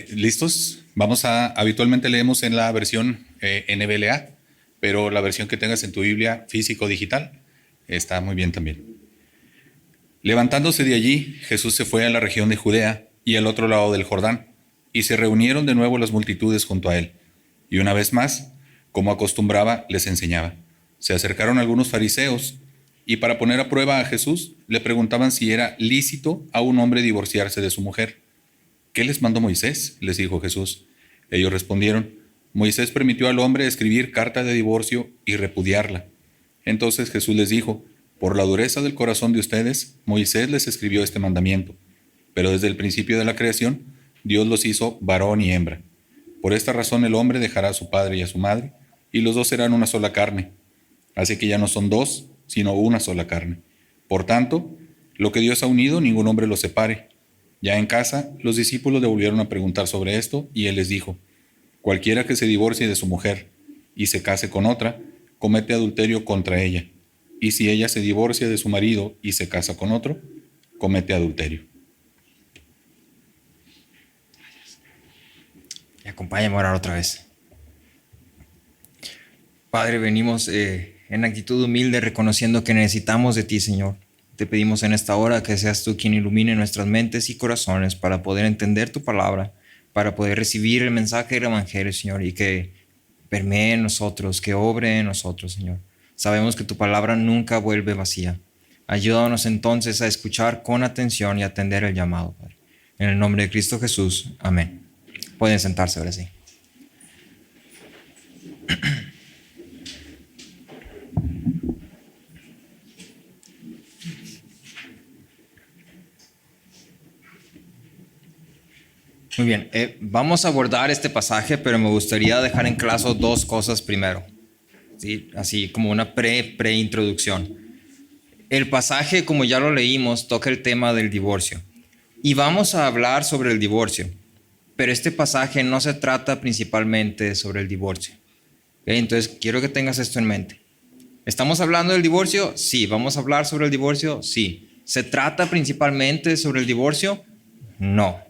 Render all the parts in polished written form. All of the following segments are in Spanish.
¿Listos? Habitualmente leemos en la versión NBLA, pero la versión que tengas en tu Biblia físico o digital está muy bien también. Levantándose de allí, Jesús se fue a la región de Judea y al otro lado del Jordán, y se reunieron de nuevo las multitudes junto a él. Y una vez más, como acostumbraba, les enseñaba. Se acercaron algunos fariseos, y para poner a prueba a Jesús, le preguntaban si era lícito a un hombre divorciarse de su mujer. ¿Qué les mandó Moisés?, les dijo Jesús. Ellos respondieron: Moisés permitió al hombre escribir carta de divorcio y repudiarla. Entonces Jesús les dijo: por la dureza del corazón de ustedes, Moisés les escribió este mandamiento. Pero desde el principio de la creación, Dios los hizo varón y hembra. Por esta razón el hombre dejará a su padre y a su madre, y los dos serán una sola carne. Así que ya no son dos, sino una sola carne. Por tanto, lo que Dios ha unido, ningún hombre lo separe. Ya en casa, los discípulos le volvieron a preguntar sobre esto, y él les dijo: cualquiera que se divorcie de su mujer y se case con otra, comete adulterio contra ella. Y si ella se divorcia de su marido y se casa con otro, comete adulterio. Y acompáñame a orar otra vez. Padre, venimos en actitud humilde, reconociendo que necesitamos de ti, Señor. Te pedimos en esta hora que seas tú quien ilumine nuestras mentes y corazones para poder entender tu palabra, para poder recibir el mensaje del Evangelio, Señor, y que permee en nosotros, que obre en nosotros, Señor. Sabemos que tu palabra nunca vuelve vacía. Ayúdanos entonces a escuchar con atención y atender el llamado, Padre. En el nombre de Cristo Jesús, amén. Pueden sentarse ahora sí. Muy bien, vamos a abordar este pasaje, pero me gustaría dejar en claro dos cosas primero, ¿sí? Así como una preintroducción. El pasaje, como ya lo leímos, toca el tema del divorcio. Y vamos a hablar sobre el divorcio, pero este pasaje no se trata principalmente sobre el divorcio. ¿Okay? Entonces, quiero que tengas esto en mente. ¿Estamos hablando del divorcio? Sí. ¿Vamos a hablar sobre el divorcio? Sí. ¿Se trata principalmente sobre el divorcio? No.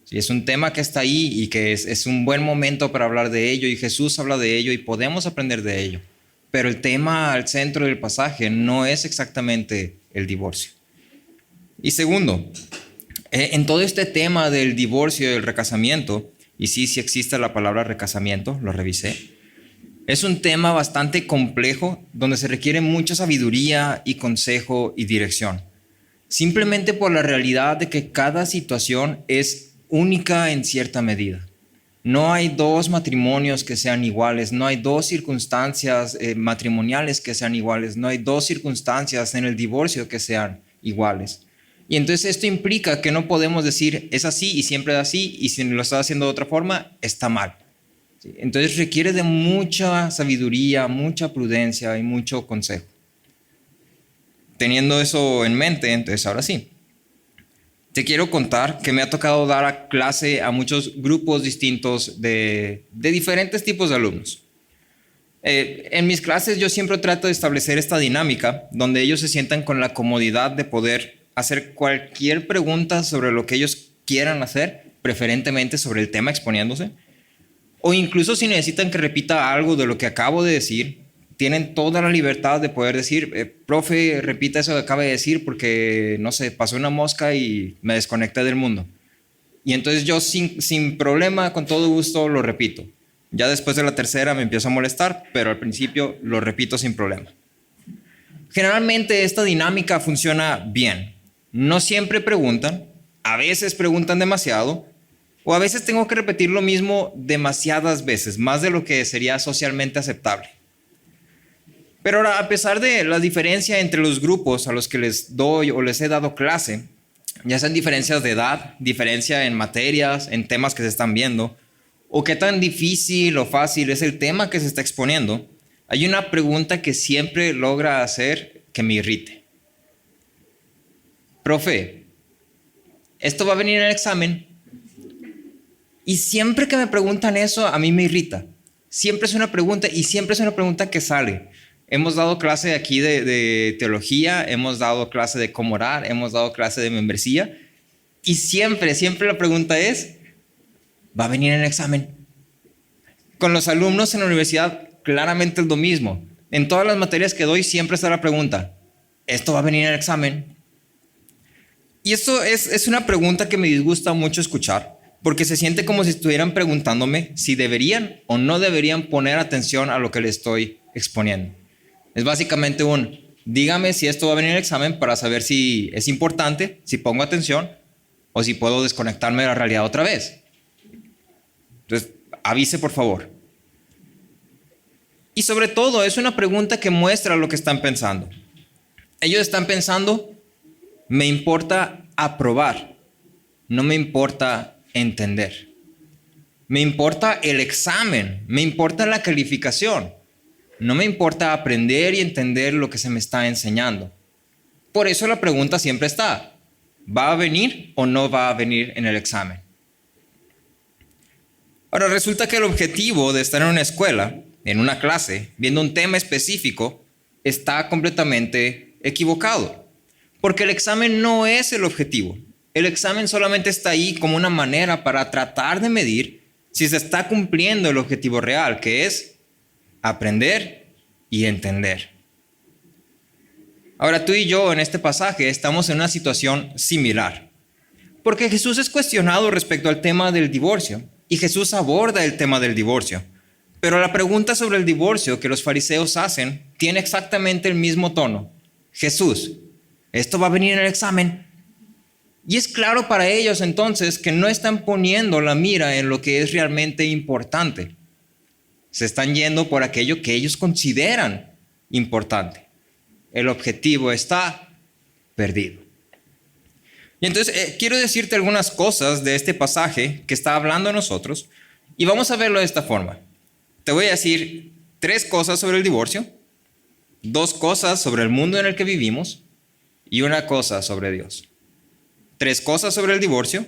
Sí, es un tema que está ahí y que es un buen momento para hablar de ello, y Jesús habla de ello y podemos aprender de ello. Pero el tema al centro del pasaje no es exactamente el divorcio. Y segundo, en todo este tema del divorcio y del recasamiento, y sí existe la palabra recasamiento, lo revisé, es un tema bastante complejo donde se requiere mucha sabiduría y consejo y dirección. Simplemente por la realidad de que cada situación es única en cierta medida. No hay dos matrimonios que sean iguales, no hay dos circunstancias matrimoniales que sean iguales, no hay dos circunstancias en el divorcio que sean iguales. Y entonces esto implica que no podemos decir es así y siempre es así, y si lo está haciendo de otra forma, está mal. ¿Sí? Entonces requiere de mucha sabiduría, mucha prudencia y mucho consejo. Teniendo eso en mente, entonces ahora sí. Te quiero contar que me ha tocado dar a clase a muchos grupos distintos de diferentes tipos de alumnos. En mis clases yo siempre trato de establecer esta dinámica donde ellos se sientan con la comodidad de poder hacer cualquier pregunta sobre lo que ellos quieran hacer, preferentemente sobre el tema exponiéndose, o incluso si necesitan que repita algo de lo que acabo de decir, tienen toda la libertad de poder decir, profe, repita eso que acaba de decir porque, no sé, pasó una mosca y me desconecté del mundo. Y entonces yo sin problema, con todo gusto, lo repito. Ya después de la tercera me empiezo a molestar, pero al principio lo repito sin problema. Generalmente esta dinámica funciona bien. No siempre preguntan, a veces preguntan demasiado, o a veces tengo que repetir lo mismo demasiadas veces, más de lo que sería socialmente aceptable. Pero ahora, a pesar de la diferencia entre los grupos a los que les doy o les he dado clase, ya sean diferencias de edad, diferencia en materias, en temas que se están viendo, o qué tan difícil o fácil es el tema que se está exponiendo, hay una pregunta que siempre logra hacer que me irrite. Profe, esto va a venir en el examen, y siempre que me preguntan eso, a mí me irrita. Siempre es una pregunta, y siempre es una pregunta que sale. Hemos dado clase aquí de teología, hemos dado clase de cómo orar, hemos dado clase de membresía, y siempre la pregunta es, va a venir en el examen. Con los alumnos en la universidad claramente es lo mismo. En todas las materias que doy siempre está la pregunta, ¿esto va a venir en el examen? Y esto es una pregunta que me disgusta mucho escuchar, porque se siente como si estuvieran preguntándome si deberían o no deberían poner atención a lo que les estoy exponiendo. Es básicamente dígame si esto va a venir en el examen para saber si es importante, si pongo atención o si puedo desconectarme de la realidad otra vez. Entonces, avise por favor. Y sobre todo, es una pregunta que muestra lo que están pensando. Ellos están pensando, me importa aprobar, no me importa entender. Me importa el examen, me importa la calificación. No me importa aprender y entender lo que se me está enseñando. Por eso la pregunta siempre está, ¿va a venir o no va a venir en el examen? Ahora, resulta que el objetivo de estar en una escuela, en una clase, viendo un tema específico, está completamente equivocado. Porque el examen no es el objetivo. El examen solamente está ahí como una manera para tratar de medir si se está cumpliendo el objetivo real, que es aprender y entender. Ahora, tú y yo en este pasaje estamos en una situación similar. Porque Jesús es cuestionado respecto al tema del divorcio. Y Jesús aborda el tema del divorcio. Pero la pregunta sobre el divorcio que los fariseos hacen tiene exactamente el mismo tono. Jesús, ¿esto va a venir en el examen? Y es claro para ellos entonces que no están poniendo la mira en lo que es realmente importante. Se están yendo por aquello que ellos consideran importante. El objetivo está perdido. Y entonces quiero decirte algunas cosas de este pasaje que está hablando a nosotros y vamos a verlo de esta forma. Te voy a decir 3 cosas sobre el divorcio, 2 cosas sobre el mundo en el que vivimos y 1 cosa sobre Dios. 3 cosas sobre el divorcio,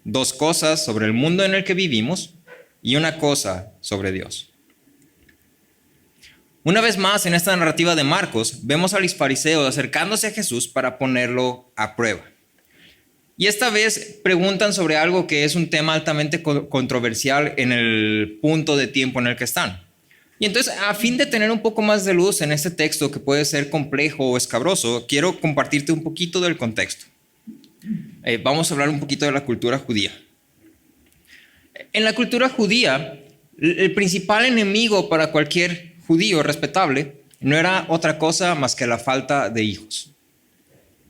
2 cosas sobre el mundo en el que vivimos y 1 cosa sobre Dios. Una vez más, en esta narrativa de Marcos, vemos a los fariseos acercándose a Jesús para ponerlo a prueba. Y esta vez preguntan sobre algo que es un tema altamente controversial en el punto de tiempo en el que están. Y entonces, a fin de tener un poco más de luz en este texto que puede ser complejo o escabroso, quiero compartirte un poquito del contexto. Vamos a hablar un poquito de la cultura judía. En la cultura judía, el principal enemigo para cualquier judío respetable no era otra cosa más que la falta de hijos.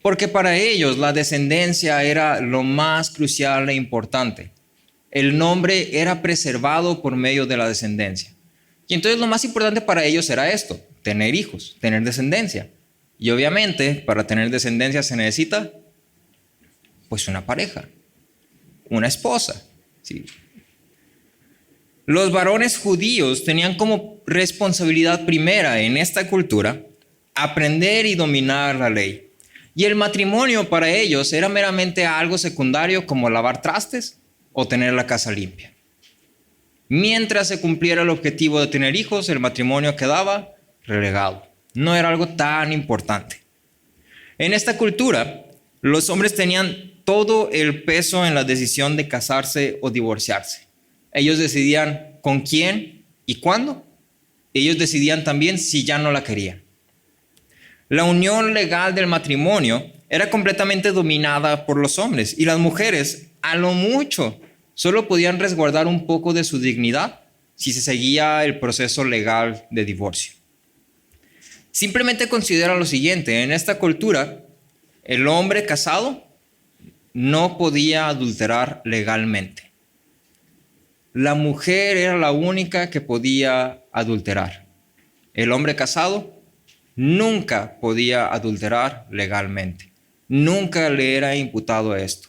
Porque para ellos la descendencia era lo más crucial e importante. El nombre era preservado por medio de la descendencia. Y entonces lo más importante para ellos era esto, tener hijos, tener descendencia. Y obviamente para tener descendencia se necesita pues una pareja, una esposa. ¿Sí? Los varones judíos tenían como responsabilidad primera en esta cultura aprender y dominar la ley. Y el matrimonio para ellos era meramente algo secundario como lavar trastes o tener la casa limpia. Mientras se cumpliera el objetivo de tener hijos, el matrimonio quedaba relegado. No era algo tan importante. En esta cultura, los hombres tenían todo el peso en la decisión de casarse o divorciarse. Ellos decidían con quién y cuándo. Ellos decidían también si ya no la querían. La unión legal del matrimonio era completamente dominada por los hombres y las mujeres, a lo mucho, solo podían resguardar un poco de su dignidad si se seguía el proceso legal de divorcio. Simplemente considera lo siguiente, en esta cultura, el hombre casado no podía adulterar legalmente. La mujer era la única que podía adulterar. El hombre casado nunca podía adulterar legalmente. Nunca le era imputado esto.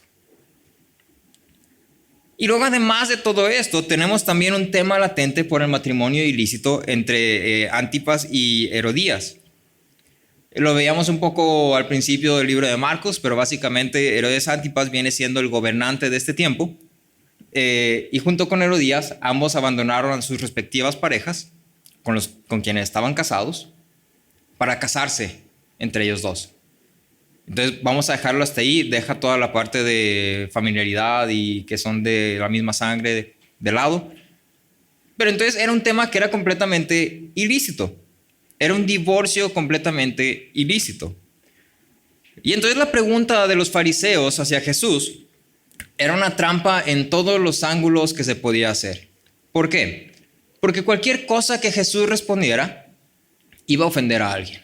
Y luego, además de todo esto, tenemos también un tema latente por el matrimonio ilícito entre Antipas y Herodías. Lo veíamos un poco al principio del libro de Marcos, pero básicamente Herodes Antipas viene siendo el gobernante de este tiempo. Y junto con Herodías, ambos abandonaron a sus respectivas parejas con quienes estaban casados para casarse entre ellos dos. Entonces vamos a dejarlo hasta ahí, deja toda la parte de familiaridad y que son de la misma sangre de lado. Pero entonces era un tema que era completamente ilícito. Era un divorcio completamente ilícito. Y entonces la pregunta de los fariseos hacia Jesús era una trampa en todos los ángulos que se podía hacer. ¿Por qué? Porque cualquier cosa que Jesús respondiera iba a ofender a alguien.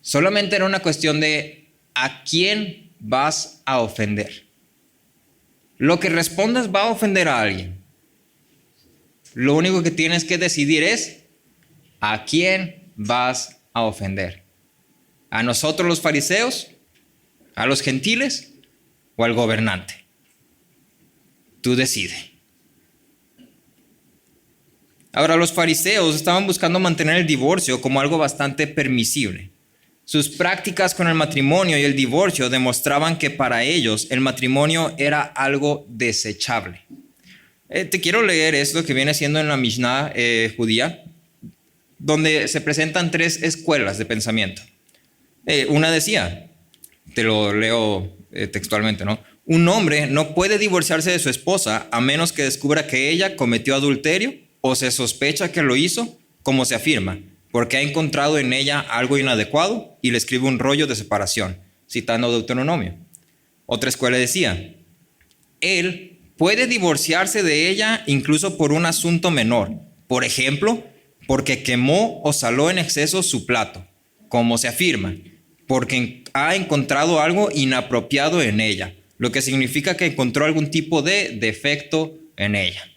Solamente era una cuestión de ¿a quién vas a ofender? Lo que respondas va a ofender a alguien. Lo único que tienes que decidir es ¿a quién vas a ofender? ¿A nosotros los fariseos? ¿A los gentiles? ¿O al gobernante? Tú decides. Ahora, los fariseos estaban buscando mantener el divorcio como algo bastante permisible. Sus prácticas con el matrimonio y el divorcio demostraban que para ellos el matrimonio era algo desechable. Te quiero leer esto que viene siendo en la Mishnah judía, donde se presentan 3 escuelas de pensamiento. Una decía, te lo leo textualmente, ¿no? Un hombre no puede divorciarse de su esposa a menos que descubra que ella cometió adulterio o se sospecha que lo hizo, como se afirma, porque ha encontrado en ella algo inadecuado y le escribe un rollo de separación, citando Deuteronomio. Otra escuela decía, él puede divorciarse de ella incluso por un asunto menor, por ejemplo, porque quemó o saló en exceso su plato, como se afirma, porque ha encontrado algo inapropiado en ella, lo que significa que encontró algún tipo de defecto en ella.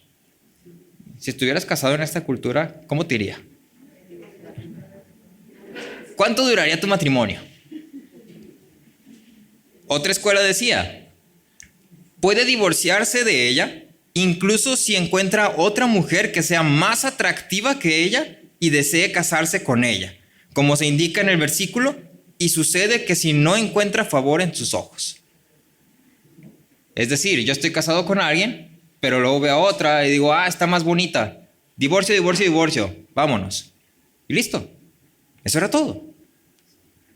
Si estuvieras casado en esta cultura, ¿cómo te iría? ¿Cuánto duraría tu matrimonio? Otra escuela decía, puede divorciarse de ella incluso si encuentra otra mujer que sea más atractiva que ella y desee casarse con ella, como se indica en el versículo, y sucede que si no encuentra favor en sus ojos. Es decir, yo estoy casado con alguien, pero luego veo a otra y digo, está más bonita. Divorcio, divorcio, divorcio. Vámonos. Y listo. Eso era todo.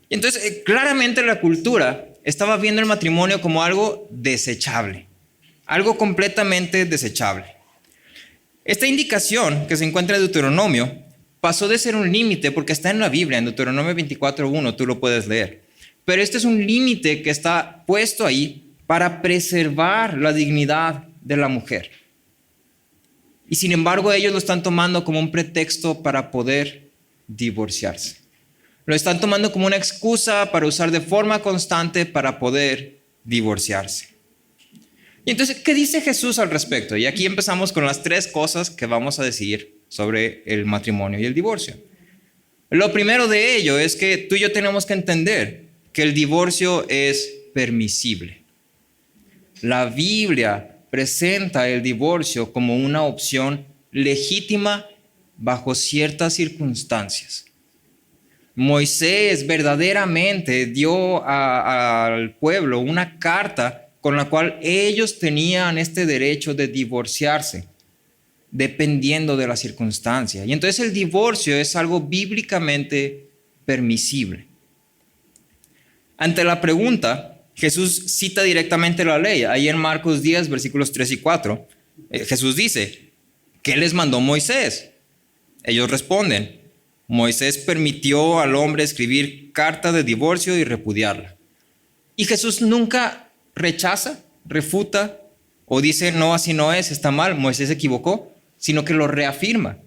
Y entonces, claramente la cultura estaba viendo el matrimonio como algo desechable. Algo completamente desechable. Esta indicación que se encuentra en Deuteronomio pasó de ser un límite, porque está en la Biblia, en Deuteronomio 24:1, tú lo puedes leer. Pero este es un límite que está puesto ahí para preservar la dignidad de la mujer. Y sin embargo, ellos lo están tomando como un pretexto para poder divorciarse. Lo están tomando como una excusa para usar de forma constante para poder divorciarse. Y entonces, ¿qué dice Jesús al respecto? Y aquí empezamos con las 3 cosas que vamos a decir sobre el matrimonio y el divorcio. Lo primero de ello es que tú y yo tenemos que entender que el divorcio es permisible. La Biblia presenta el divorcio como una opción legítima bajo ciertas circunstancias. Moisés verdaderamente dio al pueblo una carta con la cual ellos tenían este derecho de divorciarse, dependiendo de la circunstancia. Y entonces el divorcio es algo bíblicamente permisible. Ante la pregunta, Jesús cita directamente la ley. Ahí en Marcos 10, versículos 3 y 4, Jesús dice, ¿qué les mandó Moisés? Ellos responden, Moisés permitió al hombre escribir carta de divorcio y repudiarla. Y Jesús nunca rechaza, refuta o dice, no, así no es, está mal, Moisés se equivocó, sino que lo reafirma.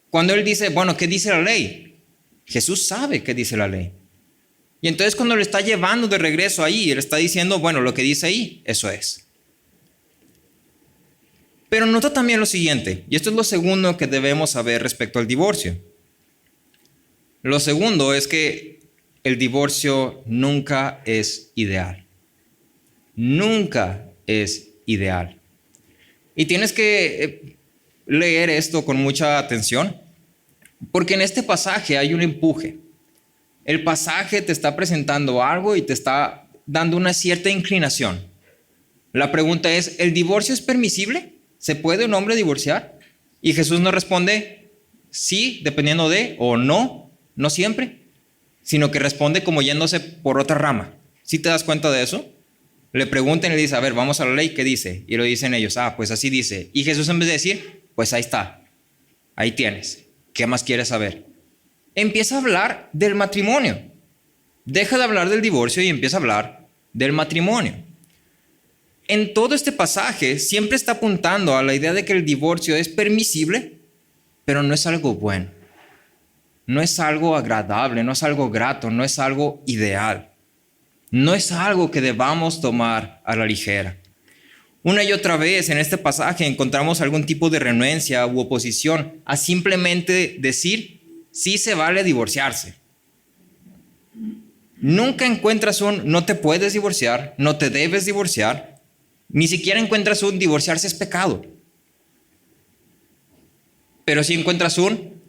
Cuando él dice, bueno, ¿qué dice la ley? Jesús sabe qué dice la ley. Y entonces cuando lo está llevando de regreso ahí, él está diciendo, bueno, lo que dice ahí, eso es. Pero nota también lo siguiente, y esto es lo segundo que debemos saber respecto al divorcio. Lo segundo es que el divorcio nunca es ideal. Nunca es ideal. Y tienes que leer esto con mucha atención, porque en este pasaje hay un empuje. El pasaje te está presentando algo y te está dando una cierta inclinación. La pregunta es, ¿el divorcio es permisible? ¿Se puede un hombre divorciar? Y Jesús nos responde, sí, dependiendo de, o no, no siempre, sino que responde como yéndose por otra rama. ¿Sí te das cuenta de eso? Le preguntan y le dicen, a ver, vamos a la ley, ¿qué dice? Y lo dicen ellos, pues así dice. Y Jesús, en vez de decir, pues ahí está, ahí tienes, ¿qué más quieres saber? Empieza a hablar del matrimonio. Deja de hablar del divorcio y empieza a hablar del matrimonio. En todo este pasaje siempre está apuntando a la idea de que el divorcio es permisible, pero no es algo bueno. No es algo agradable, no es algo grato, no es algo ideal. No es algo que debamos tomar a la ligera. Una y otra vez en este pasaje encontramos algún tipo de renuencia u oposición a simplemente decir, sí se vale divorciarse. Nunca encuentras un no te puedes divorciar, no te debes divorciar, ni siquiera encuentras un divorciarse es pecado. Pero sí encuentras un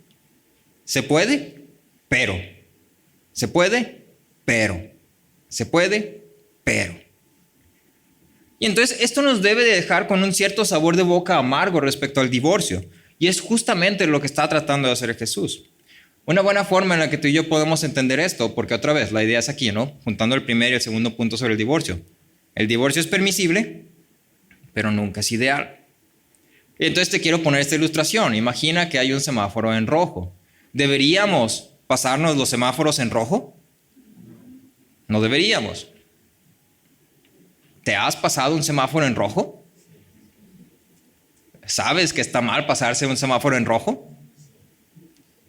se puede, pero. Se puede, pero. Se puede, pero. Y entonces esto nos debe de dejar con un cierto sabor de boca amargo respecto al divorcio. Y es justamente lo que está tratando de hacer Jesús. Una buena forma en la que tú y yo podemos entender esto, porque otra vez la idea es aquí, ¿no? Juntando el primero y el segundo punto sobre el divorcio. El divorcio es permisible, pero nunca es ideal. Y entonces te quiero poner esta ilustración. Imagina que hay un semáforo en rojo. ¿Deberíamos pasarnos los semáforos en rojo? No deberíamos. ¿Te has pasado un semáforo en rojo? ¿Sabes que está mal pasarse un semáforo en rojo?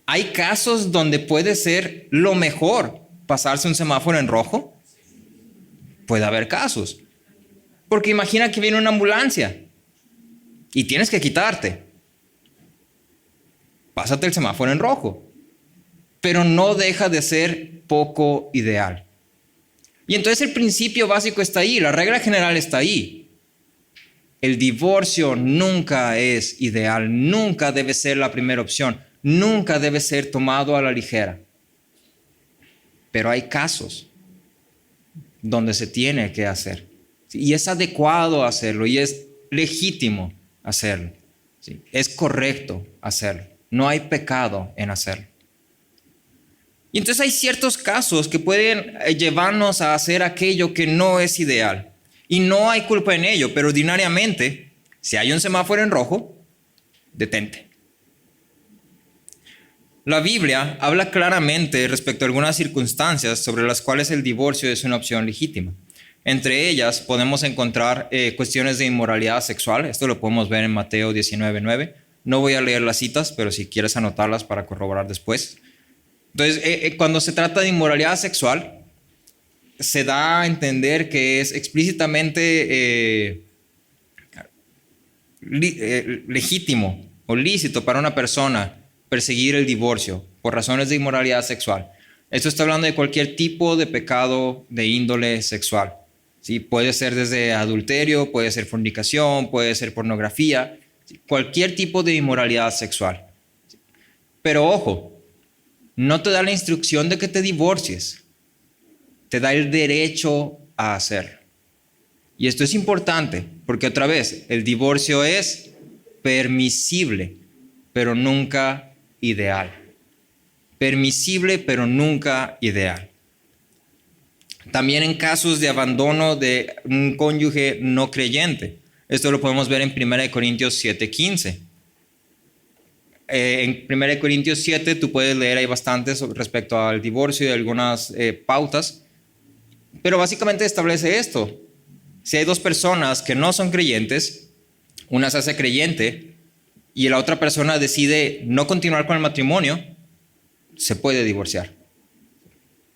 ¿Hay casos donde puede ser lo mejor pasarse un semáforo en rojo? Puede haber casos. Porque imagina que viene una ambulancia y tienes que quitarte. Pásate el semáforo en rojo. Pero no deja de ser poco ideal. Y entonces el principio básico está ahí, la regla general está ahí. El divorcio nunca es ideal, nunca debe ser la primera opción, nunca debe ser tomado a la ligera. Pero hay casos donde se tiene que hacer. Y es adecuado hacerlo y es legítimo hacerlo. ¿Sí? Es correcto hacerlo. No hay pecado en hacerlo. Y entonces hay ciertos casos que pueden llevarnos a hacer aquello que no es ideal. Y no hay culpa en ello, pero ordinariamente, si hay un semáforo en rojo, detente. La Biblia habla claramente respecto a algunas circunstancias sobre las cuales el divorcio es una opción legítima. Entre ellas podemos encontrar cuestiones de inmoralidad sexual. Esto lo podemos ver en Mateo 19:9. No voy a leer las citas, pero si quieres anotarlas para corroborar después. Entonces, cuando se trata de inmoralidad sexual, se da a entender que es explícitamente legítimo o lícito para una persona perseguir el divorcio por razones de inmoralidad sexual. Esto está hablando de cualquier tipo de pecado de índole sexual. ¿Sí? Puede ser desde adulterio, puede ser fornicación, puede ser pornografía, ¿sí? Cualquier tipo de inmoralidad sexual. ¿Sí? Pero ojo, no te da la instrucción de que te divorcies, te da el derecho a hacerlo. Y esto es importante porque otra vez, el divorcio es permisible, pero nunca ideal. Permisible, pero nunca ideal. También en casos de abandono de un cónyuge no creyente. Esto lo podemos ver en 1 Corintios 7:15. En 1 Corintios 7 tú puedes leer ahí bastante respecto al divorcio y algunas pautas, pero básicamente establece esto. Si hay dos personas que no son creyentes, una se hace creyente y la otra persona decide no continuar con el matrimonio, se puede divorciar.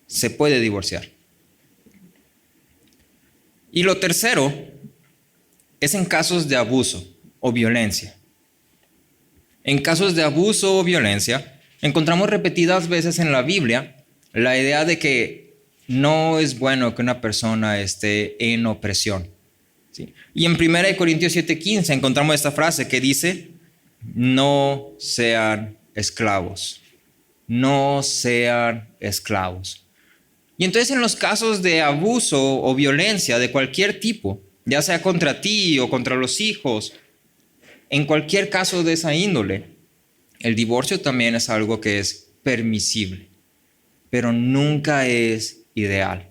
Se puede divorciar. Y lo tercero es en casos de abuso o violencia. En casos de abuso o violencia, encontramos repetidas veces en la Biblia la idea de que no es bueno que una persona esté en opresión. ¿Sí? Y en 1 Corintios 7:15 encontramos esta frase que dice, no sean esclavos. No sean esclavos. Y entonces en los casos de abuso o violencia de cualquier tipo, ya sea contra ti o contra los hijos, en cualquier caso de esa índole, el divorcio también es algo que es permisible, pero nunca es ideal.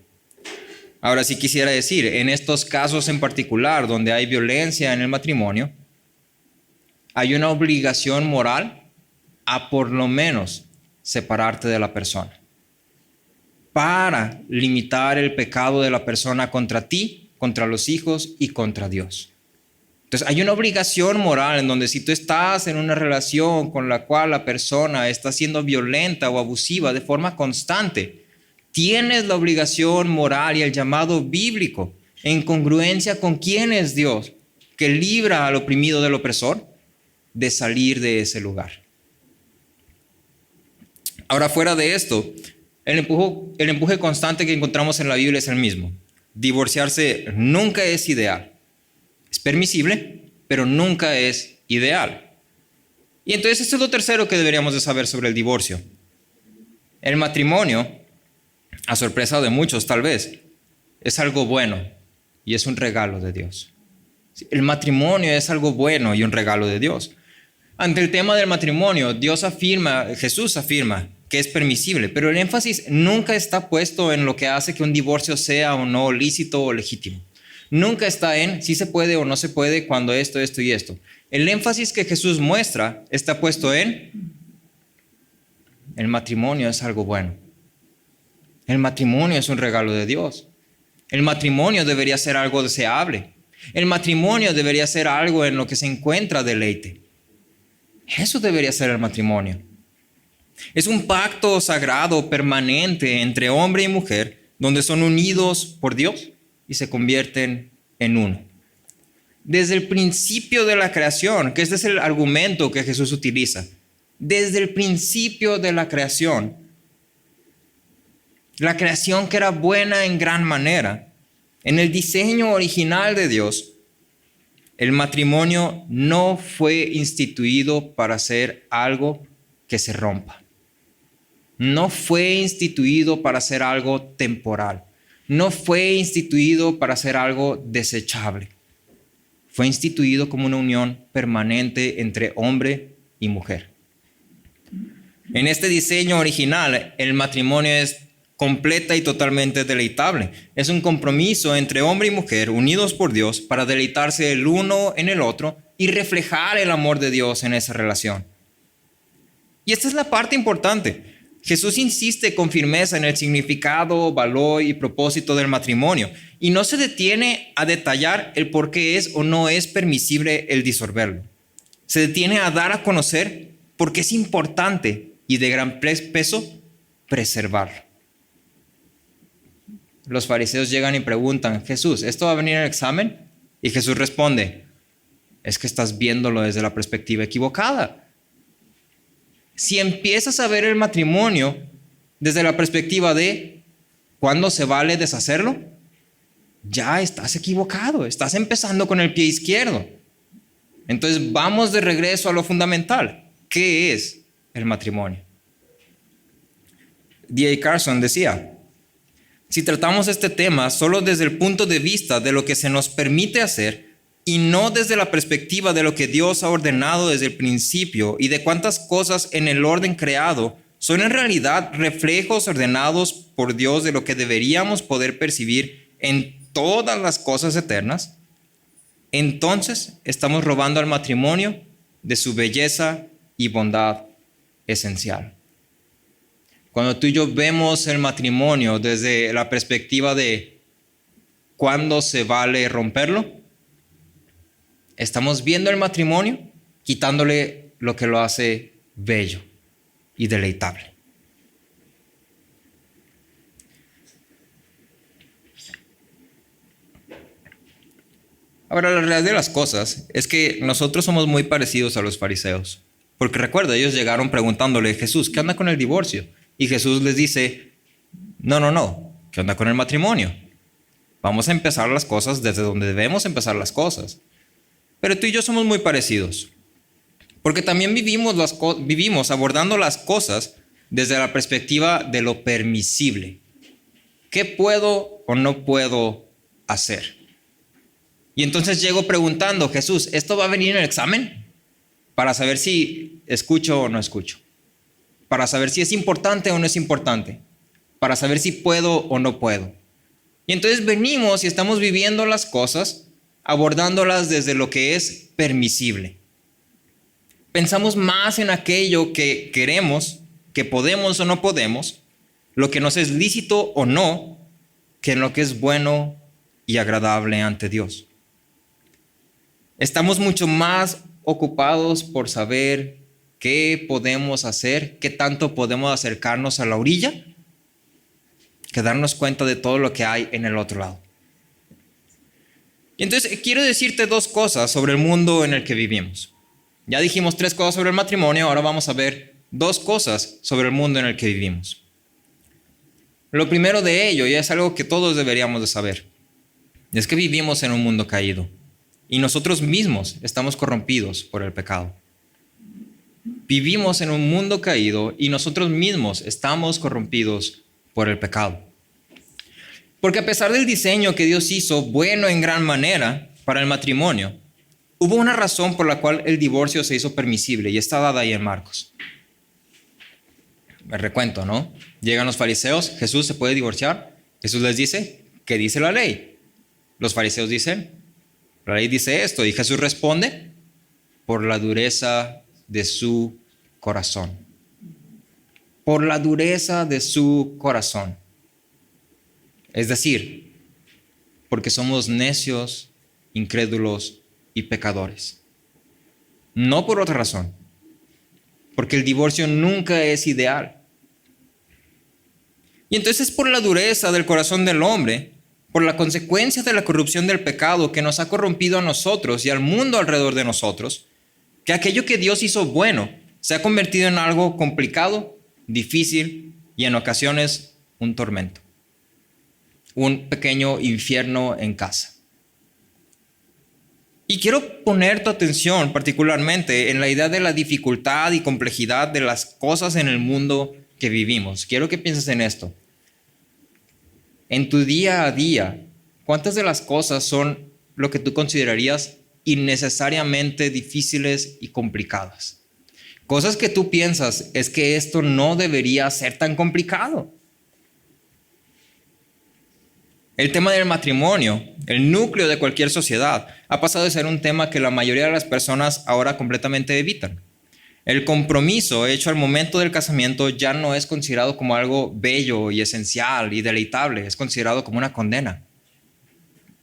Ahora sí quisiera decir, en estos casos en particular donde hay violencia en el matrimonio, hay una obligación moral a por lo menos separarte de la persona para limitar el pecado de la persona contra ti, contra los hijos y contra Dios. Entonces hay una obligación moral en donde si tú estás en una relación con la cual la persona está siendo violenta o abusiva de forma constante, tienes la obligación moral y el llamado bíblico en congruencia con quién es Dios, que libra al oprimido del opresor, de salir de ese lugar. Ahora, fuera de esto, el empuje constante que encontramos en la Biblia es el mismo. Divorciarse nunca es ideal. Es permisible, pero nunca es ideal. Y entonces esto es lo tercero que deberíamos de saber sobre el divorcio. El matrimonio, a sorpresa de muchos tal vez, es algo bueno y es un regalo de Dios. El matrimonio es algo bueno y un regalo de Dios. Ante el tema del matrimonio, Jesús afirma que es permisible, pero el énfasis nunca está puesto en lo que hace que un divorcio sea o no lícito o legítimo. Nunca está en si se puede o no se puede cuando esto y esto. El énfasis que Jesús muestra está puesto en el matrimonio es algo bueno. El matrimonio es un regalo de Dios. El matrimonio debería ser algo deseable. El matrimonio debería ser algo en lo que se encuentra deleite. Eso debería ser el matrimonio. Es un pacto sagrado permanente entre hombre y mujer donde son unidos por Dios y se convierten en uno. Desde el principio de la creación, que este es el argumento que Jesús utiliza, desde el principio de la creación que era buena en gran manera, en el diseño original de Dios, el matrimonio no fue instituido para ser algo que se rompa. No fue instituido para ser algo temporal. No fue instituido para ser algo desechable. Fue instituido como una unión permanente entre hombre y mujer. En este diseño original, el matrimonio es completa y totalmente deleitable. Es un compromiso entre hombre y mujer unidos por Dios para deleitarse el uno en el otro y reflejar el amor de Dios en esa relación. Y esta es la parte importante. Jesús insiste con firmeza en el significado, valor y propósito del matrimonio y no se detiene a detallar el por qué es o no es permisible el disolverlo. Se detiene a dar a conocer por qué es importante y de gran peso preservarlo. Los fariseos llegan y preguntan, Jesús, ¿esto va a venir en el examen? Y Jesús responde, es que estás viéndolo desde la perspectiva equivocada. Si empiezas a ver el matrimonio desde la perspectiva de ¿cuándo se vale deshacerlo? Ya estás equivocado, estás empezando con el pie izquierdo. Entonces vamos de regreso a lo fundamental. ¿Qué es el matrimonio? D.A. Carson decía, si tratamos este tema solo desde el punto de vista de lo que se nos permite hacer y no desde la perspectiva de lo que Dios ha ordenado desde el principio y de cuántas cosas en el orden creado son en realidad reflejos ordenados por Dios de lo que deberíamos poder percibir en todas las cosas eternas, entonces estamos robando al matrimonio de su belleza y bondad esencial. Cuando tú y yo vemos el matrimonio desde la perspectiva de cuándo se vale romperlo, estamos viendo el matrimonio quitándole lo que lo hace bello y deleitable. Ahora, la realidad de las cosas es que nosotros somos muy parecidos a los fariseos. Porque recuerda, ellos llegaron preguntándole, Jesús, ¿qué onda con el divorcio? Y Jesús les dice, no, ¿qué onda con el matrimonio? Vamos a empezar las cosas desde donde debemos empezar las cosas. Pero tú y yo somos muy parecidos, porque también vivimos abordando las cosas desde la perspectiva de lo permisible. ¿Qué puedo o no puedo hacer? Y entonces llego preguntando, Jesús, ¿esto va a venir en el examen? Para saber si escucho o no escucho. Para saber si es importante o no es importante. Para saber si puedo o no puedo. Y entonces venimos y estamos viviendo las cosas, abordándolas desde lo que es permisible. Pensamos más en aquello que queremos, que podemos o no podemos, lo que nos es lícito o no, que en lo que es bueno y agradable ante Dios. Estamos mucho más ocupados por saber qué podemos hacer, qué tanto podemos acercarnos a la orilla, que darnos cuenta de todo lo que hay en el otro lado. Y entonces quiero decirte dos cosas sobre el mundo en el que vivimos. Ya dijimos 3 cosas sobre el matrimonio, ahora vamos a ver 2 cosas sobre el mundo en el que vivimos. Lo primero de ello, y es algo que todos deberíamos de saber, es que vivimos en un mundo caído y nosotros mismos estamos corrompidos por el pecado. Vivimos en un mundo caído y nosotros mismos estamos corrompidos por el pecado. Porque a pesar del diseño que Dios hizo, bueno en gran manera para el matrimonio, hubo una razón por la cual el divorcio se hizo permisible y está dada ahí en Marcos. Me recuento, ¿no? Llegan los fariseos, Jesús se puede divorciar. Jesús les dice, ¿qué dice la ley? Los fariseos dicen, la ley dice esto. Y Jesús responde, por la dureza de su corazón. Por la dureza de su corazón. Es decir, porque somos necios, incrédulos y pecadores. No por otra razón. Porque el divorcio nunca es ideal. Y entonces por la dureza del corazón del hombre, por la consecuencia de la corrupción del pecado que nos ha corrompido a nosotros y al mundo alrededor de nosotros, que aquello que Dios hizo bueno se ha convertido en algo complicado, difícil y en ocasiones un tormento. Un pequeño infierno en casa. Y quiero poner tu atención particularmente en la idea de la dificultad y complejidad de las cosas en el mundo que vivimos. Quiero que pienses en esto. En tu día a día, ¿cuántas de las cosas son lo que tú considerarías innecesariamente difíciles y complicadas? Cosas que tú piensas, es que esto no debería ser tan complicado. El tema del matrimonio, el núcleo de cualquier sociedad, ha pasado de ser un tema que la mayoría de las personas ahora completamente evitan. El compromiso hecho al momento del casamiento ya no es considerado como algo bello y esencial y deleitable, es considerado como una condena.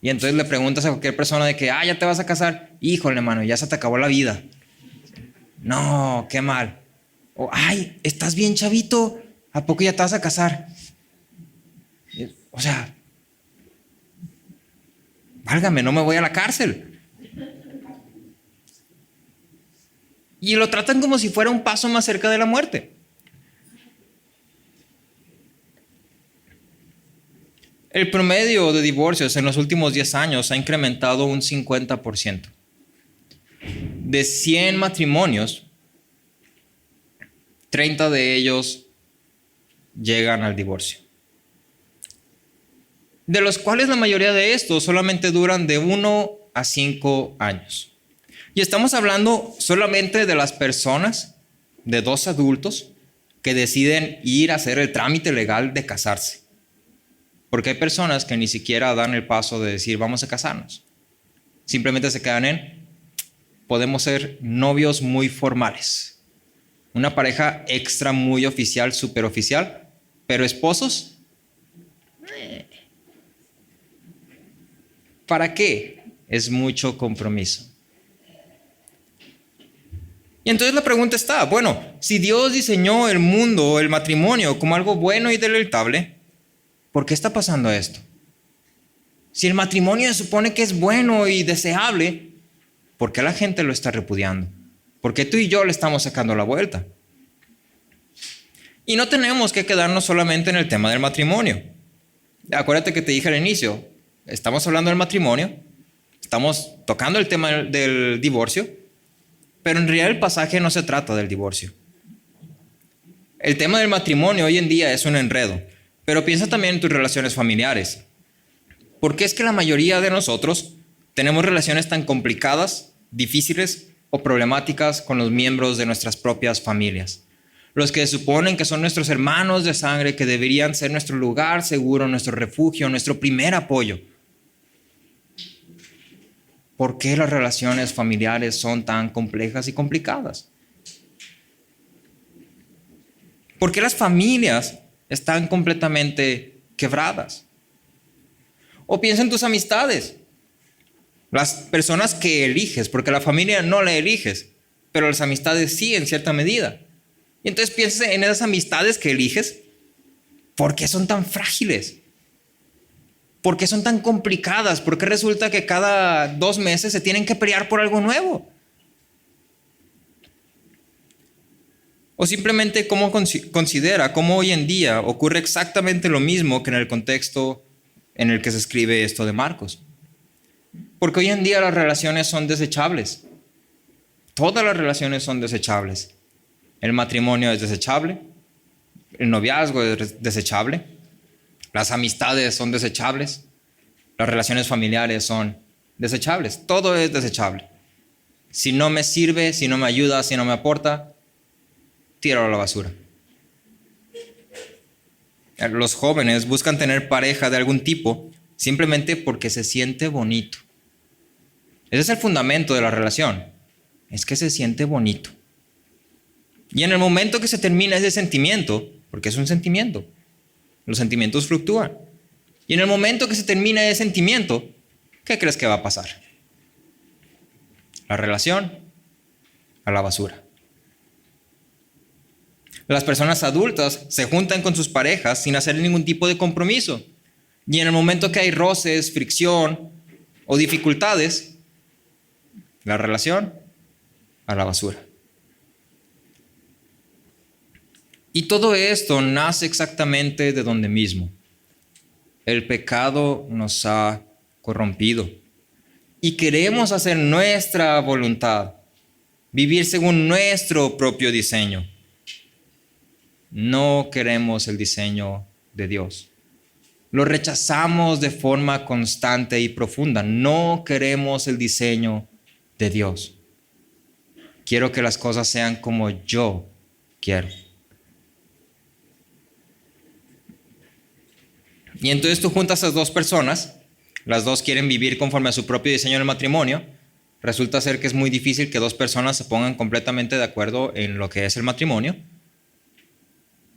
Y entonces le preguntas a cualquier persona de que, ya te vas a casar, híjole, mano, ya se te acabó la vida. No, qué mal. O, estás bien chavito, ¿a poco ya te vas a casar? O sea, válgame, no me voy a la cárcel. Y lo tratan como si fuera un paso más cerca de la muerte. El promedio de divorcios en los últimos 10 años ha incrementado un 50%. De 100 matrimonios, 30 de ellos llegan al divorcio. De los cuales la mayoría de estos solamente duran de 1 a 5 años. Y estamos hablando solamente de las personas, de 2 adultos, que deciden ir a hacer el trámite legal de casarse. Porque hay personas que ni siquiera dan el paso de decir, vamos a casarnos. Simplemente se quedan en, podemos ser novios muy formales. Una pareja extra muy oficial, súper oficial, pero esposos, ¿para qué? Es mucho compromiso. Y entonces la pregunta está, bueno, si Dios diseñó el mundo, el matrimonio, como algo bueno y deleitable, ¿por qué está pasando esto? Si el matrimonio se supone que es bueno y deseable, ¿por qué la gente lo está repudiando? ¿Por qué tú y yo le estamos sacando la vuelta? Y no tenemos que quedarnos solamente en el tema del matrimonio. Acuérdate que te dije al inicio, estamos hablando del matrimonio, estamos tocando el tema del divorcio, pero en realidad el pasaje no se trata del divorcio. El tema del matrimonio hoy en día es un enredo, pero piensa también en tus relaciones familiares. ¿Por qué es que la mayoría de nosotros tenemos relaciones tan complicadas, difíciles o problemáticas con los miembros de nuestras propias familias? los que suponen que son nuestros hermanos de sangre, que deberían ser nuestro lugar seguro, nuestro refugio, nuestro primer apoyo. ¿Por qué las relaciones familiares son tan complejas y complicadas? ¿Por qué las familias están completamente quebradas? O piensa en tus amistades, las personas que eliges, porque la familia no la eliges, pero las amistades sí en cierta medida. Y entonces piensa en esas amistades que eliges, ¿por qué son tan frágiles? ¿Por qué son tan complicadas? ¿Por qué resulta que cada 2 meses se tienen que pelear por algo nuevo? O simplemente cómo considera cómo hoy en día ocurre exactamente lo mismo que en el contexto en el que se escribe esto de Marcos. Porque hoy en día las relaciones son desechables. Todas las relaciones son desechables. El matrimonio es desechable, el noviazgo es desechable, las amistades son desechables, las relaciones familiares son desechables, todo es desechable. Si no me sirve, si no me ayuda, si no me aporta, tíralo a la basura. Los jóvenes buscan tener pareja de algún tipo simplemente porque se siente bonito. Ese es el fundamento de la relación, es que se siente bonito. Y en el momento que se termina ese sentimiento, porque es un sentimiento, los sentimientos fluctúan. Y en el momento que se termina ese sentimiento, ¿qué crees que va a pasar? La relación a la basura. Las personas adultas se juntan con sus parejas sin hacer ningún tipo de compromiso. Y en el momento que hay roces, fricción o dificultades, la relación a la basura. Y todo esto nace exactamente de donde mismo. El pecado nos ha corrompido y queremos hacer nuestra voluntad, vivir según nuestro propio diseño. No queremos el diseño de Dios. Lo rechazamos de forma constante y profunda. No queremos el diseño de Dios. Quiero que las cosas sean como yo quiero. Y entonces tú juntas a 2 personas, las 2 quieren vivir conforme a su propio diseño en el matrimonio. Resulta ser que es muy difícil que 2 personas se pongan completamente de acuerdo en lo que es el matrimonio.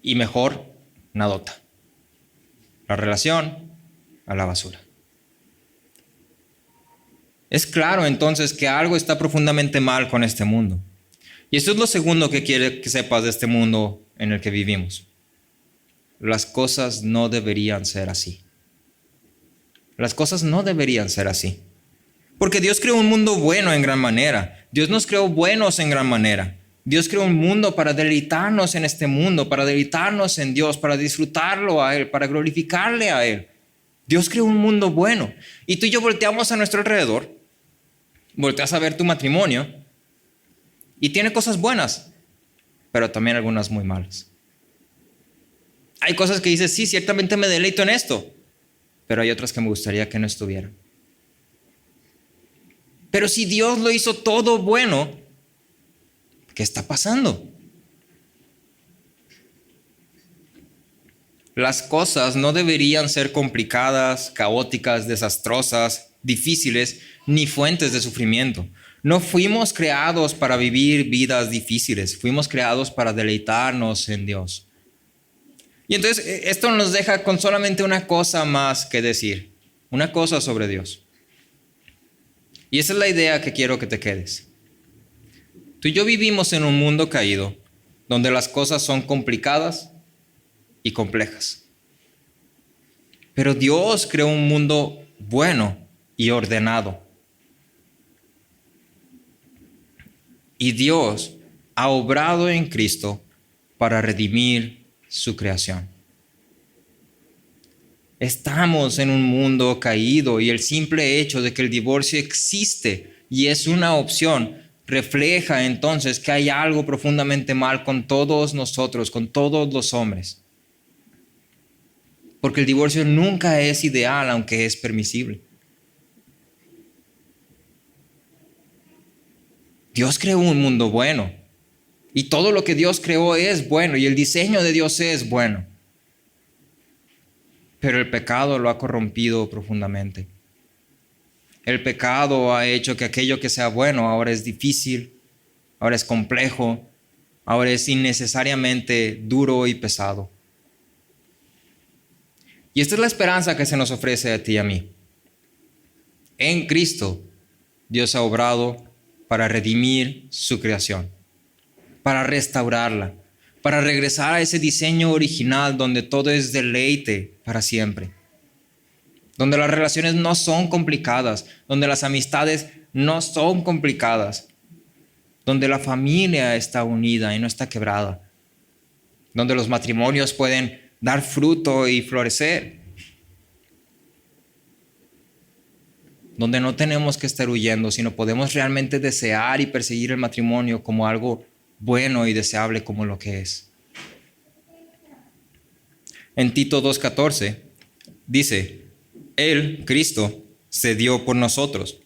Y mejor, nadota. La relación a la basura. Es claro entonces que algo está profundamente mal con este mundo. Y esto es lo segundo que quiere que sepas de este mundo en el que vivimos. Las cosas no deberían ser así. Las cosas no deberían ser así. Porque Dios creó un mundo bueno en gran manera. Dios nos creó buenos en gran manera. Dios creó un mundo para deleitarnos en este mundo, para deleitarnos en Dios, para disfrutarlo a Él, para glorificarle a Él. Dios creó un mundo bueno. Y tú y yo volteamos a nuestro alrededor, volteas a ver tu matrimonio y tiene cosas buenas, pero también algunas muy malas. Hay cosas que dices, sí, ciertamente me deleito en esto, pero hay otras que me gustaría que no estuvieran. Pero si Dios lo hizo todo bueno, ¿qué está pasando? Las cosas no deberían ser complicadas, caóticas, desastrosas, difíciles, ni fuentes de sufrimiento. No fuimos creados para vivir vidas difíciles, fuimos creados para deleitarnos en Dios. Y entonces esto nos deja con solamente una cosa más que decir, una cosa sobre Dios. Y esa es la idea que quiero que te quedes. Tú y yo vivimos en un mundo caído, donde las cosas son complicadas y complejas. Pero Dios creó un mundo bueno y ordenado. Y Dios ha obrado en Cristo para redimir su creación. Estamos en un mundo caído y el simple hecho de que el divorcio existe y es una opción refleja entonces que hay algo profundamente mal con todos nosotros, con todos los hombres. Porque el divorcio nunca es ideal, aunque es permisible. Dios creó un mundo bueno Y todo lo que Dios creó es bueno y el diseño de Dios es bueno. Pero el pecado lo ha corrompido profundamente. El pecado ha hecho que aquello que sea bueno ahora es difícil, ahora es complejo, ahora es innecesariamente duro y pesado. Y esta es la esperanza que se nos ofrece a ti y a mí. En Cristo, Dios ha obrado para redimir su creación, para restaurarla, para regresar a ese diseño original donde todo es deleite para siempre, donde las relaciones no son complicadas, donde las amistades no son complicadas, donde la familia está unida y no está quebrada, donde los matrimonios pueden dar fruto y florecer, donde no tenemos que estar huyendo, sino podemos realmente desear y perseguir el matrimonio como algo bueno y deseable como lo que es. En Tito 2:14 dice, Él, Cristo, se dio por nosotros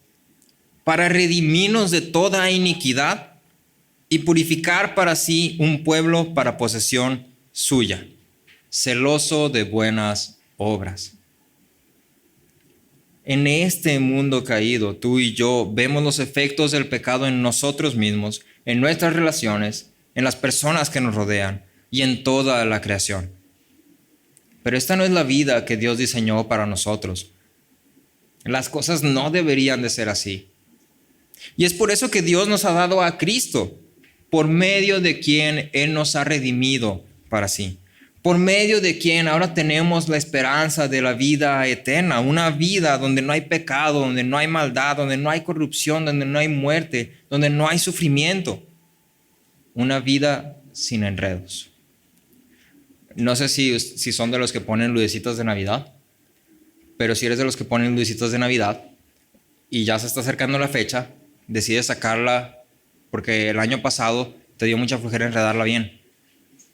para redimirnos de toda iniquidad y purificar para sí un pueblo para posesión suya, celoso de buenas obras. En este mundo caído, tú y yo vemos los efectos del pecado en nosotros mismos, en nuestras relaciones, en las personas que nos rodean y en toda la creación. Pero esta no es la vida que Dios diseñó para nosotros. Las cosas no deberían de ser así. Y es por eso que Dios nos ha dado a Cristo, por medio de quien Él nos ha redimido para sí. Por medio de quien ahora tenemos la esperanza de la vida eterna, una vida donde no hay pecado, donde no hay maldad, donde no hay corrupción, donde no hay muerte, donde no hay sufrimiento. Una vida sin enredos. No sé si son de los que ponen lucecitas de Navidad, pero si eres de los que ponen lucecitas de Navidad y ya se está acercando la fecha, decides sacarla porque el año pasado te dio mucha flojera enredarla bien.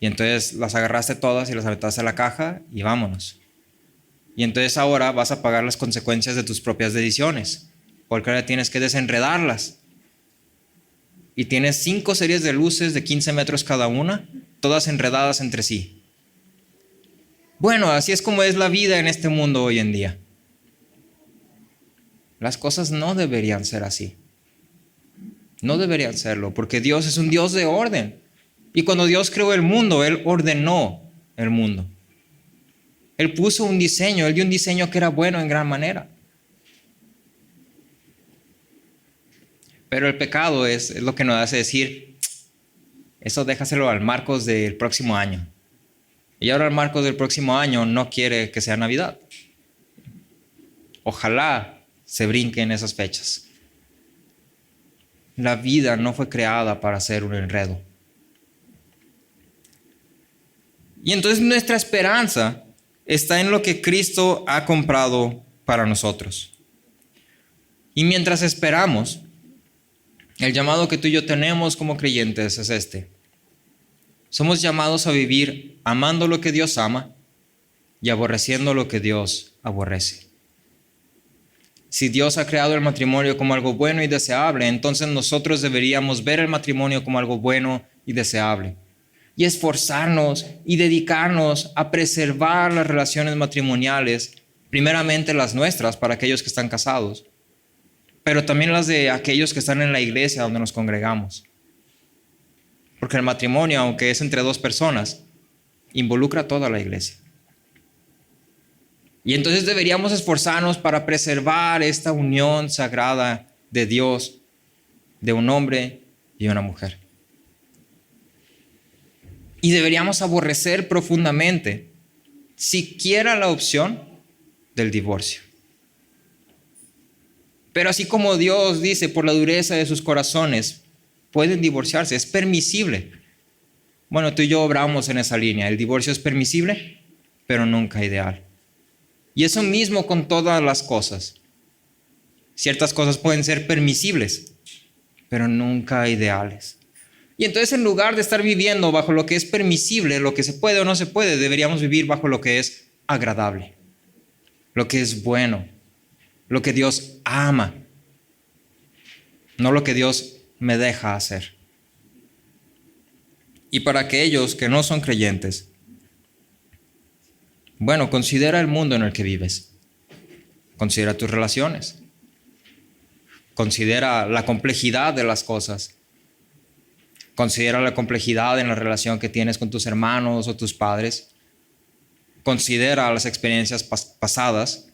Y entonces las agarraste todas y las aventaste a la caja y vámonos. Y entonces ahora vas a pagar las consecuencias de tus propias decisiones, porque ahora tienes que desenredarlas. Y tienes 5 series de luces de 15 metros cada una, todas enredadas entre sí. Bueno, así es como es la vida en este mundo hoy en día. Las cosas no deberían ser así. No deberían serlo, porque Dios es un Dios de orden. Y cuando Dios creó el mundo, Él ordenó el mundo. Él puso un diseño, Él dio un diseño que era bueno en gran manera. Pero el pecado es lo que nos hace decir, eso déjaselo al Marcos del próximo año. Y ahora el Marcos del próximo año no quiere que sea Navidad. Ojalá se brinquen esas fechas. La vida no fue creada para ser un enredo. Y entonces nuestra esperanza está en lo que Cristo ha comprado para nosotros. Y mientras esperamos, el llamado que tú y yo tenemos como creyentes es este. Somos llamados a vivir amando lo que Dios ama y aborreciendo lo que Dios aborrece. Si Dios ha creado el matrimonio como algo bueno y deseable, entonces nosotros deberíamos ver el matrimonio como algo bueno y deseable. Y esforzarnos y dedicarnos a preservar las relaciones matrimoniales, primeramente las nuestras para aquellos que están casados, pero también las de aquellos que están en la iglesia donde nos congregamos. Porque el matrimonio, aunque es entre 2 personas, involucra a toda la iglesia. Y entonces deberíamos esforzarnos para preservar esta unión sagrada de Dios, de un hombre y una mujer. Y deberíamos aborrecer profundamente siquiera la opción del divorcio. Pero así como Dios dice, por la dureza de sus corazones, pueden divorciarse, es permisible. Bueno, tú y yo obramos en esa línea. El divorcio es permisible, pero nunca ideal. Y eso mismo con todas las cosas. Ciertas cosas pueden ser permisibles, pero nunca ideales. Y entonces en lugar de estar viviendo bajo lo que es permisible, lo que se puede o no se puede, deberíamos vivir bajo lo que es agradable, lo que es bueno, lo que Dios ama, no lo que Dios me deja hacer. Y para aquellos que no son creyentes, bueno, considera el mundo en el que vives. Considera tus relaciones. Considera la complejidad de las cosas. Considera la complejidad en la relación que tienes con tus hermanos o tus padres. Considera las experiencias pasadas.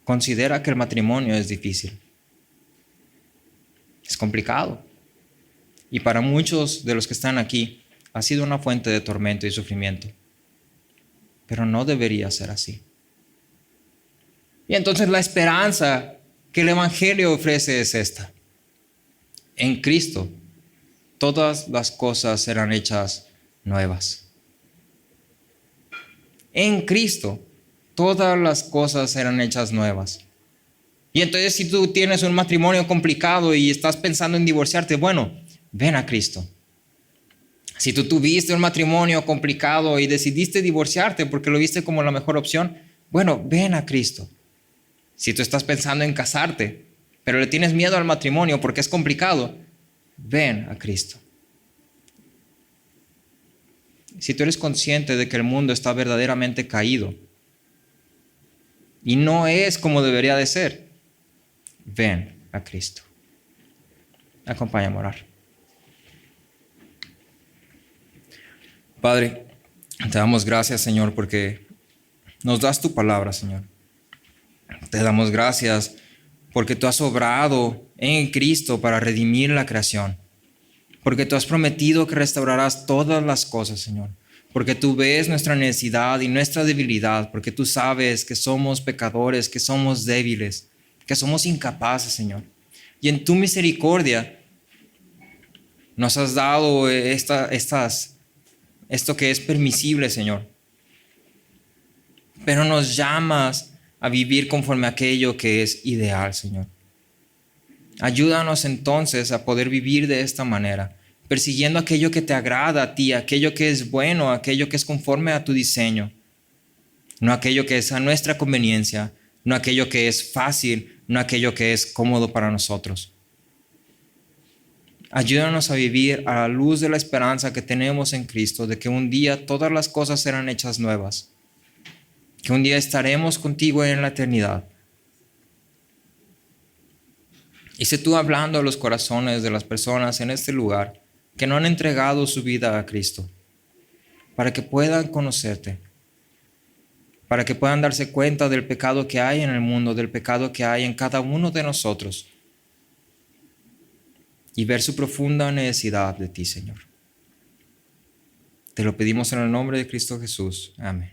Considera que el matrimonio es difícil. Es complicado. Y para muchos de los que están aquí, ha sido una fuente de tormento y sufrimiento. Pero no debería ser así. Y entonces la esperanza que el Evangelio ofrece es esta. En Cristo, todas las cosas serán hechas nuevas. En Cristo, todas las cosas serán hechas nuevas. Y entonces si tú tienes un matrimonio complicado y estás pensando en divorciarte, bueno, ven a Cristo. Si tú tuviste un matrimonio complicado y decidiste divorciarte porque lo viste como la mejor opción, bueno, ven a Cristo. Si tú estás pensando en casarte, pero le tienes miedo al matrimonio porque es complicado, ven a Cristo. Si tú eres consciente de que el mundo está verdaderamente caído y no es como debería de ser, ven a Cristo. Acompáñame a orar. Padre, te damos gracias, Señor, porque nos das tu palabra, Señor. Te damos gracias porque tú has obrado en Cristo para redimir la creación. Porque tú has prometido que restaurarás todas las cosas, Señor. Porque tú ves nuestra necesidad y nuestra debilidad. Porque tú sabes que somos pecadores, que somos débiles, que somos incapaces, Señor. Y en tu misericordia nos has dado esto que es permisible, Señor. Pero nos llamas a vivir conforme a aquello que es ideal, Señor. Ayúdanos entonces a poder vivir de esta manera, persiguiendo aquello que te agrada a ti, aquello que es bueno, aquello que es conforme a tu diseño, no aquello que es a nuestra conveniencia, no aquello que es fácil, no aquello que es cómodo para nosotros. Ayúdanos a vivir a la luz de la esperanza que tenemos en Cristo, de que un día todas las cosas serán hechas nuevas, que un día estaremos contigo en la eternidad. Y sé tú hablando a los corazones de las personas en este lugar que no han entregado su vida a Cristo, para que puedan conocerte, para que puedan darse cuenta del pecado que hay en el mundo, del pecado que hay en cada uno de nosotros, y ver su profunda necesidad de ti, Señor. Te lo pedimos en el nombre de Cristo Jesús. Amén.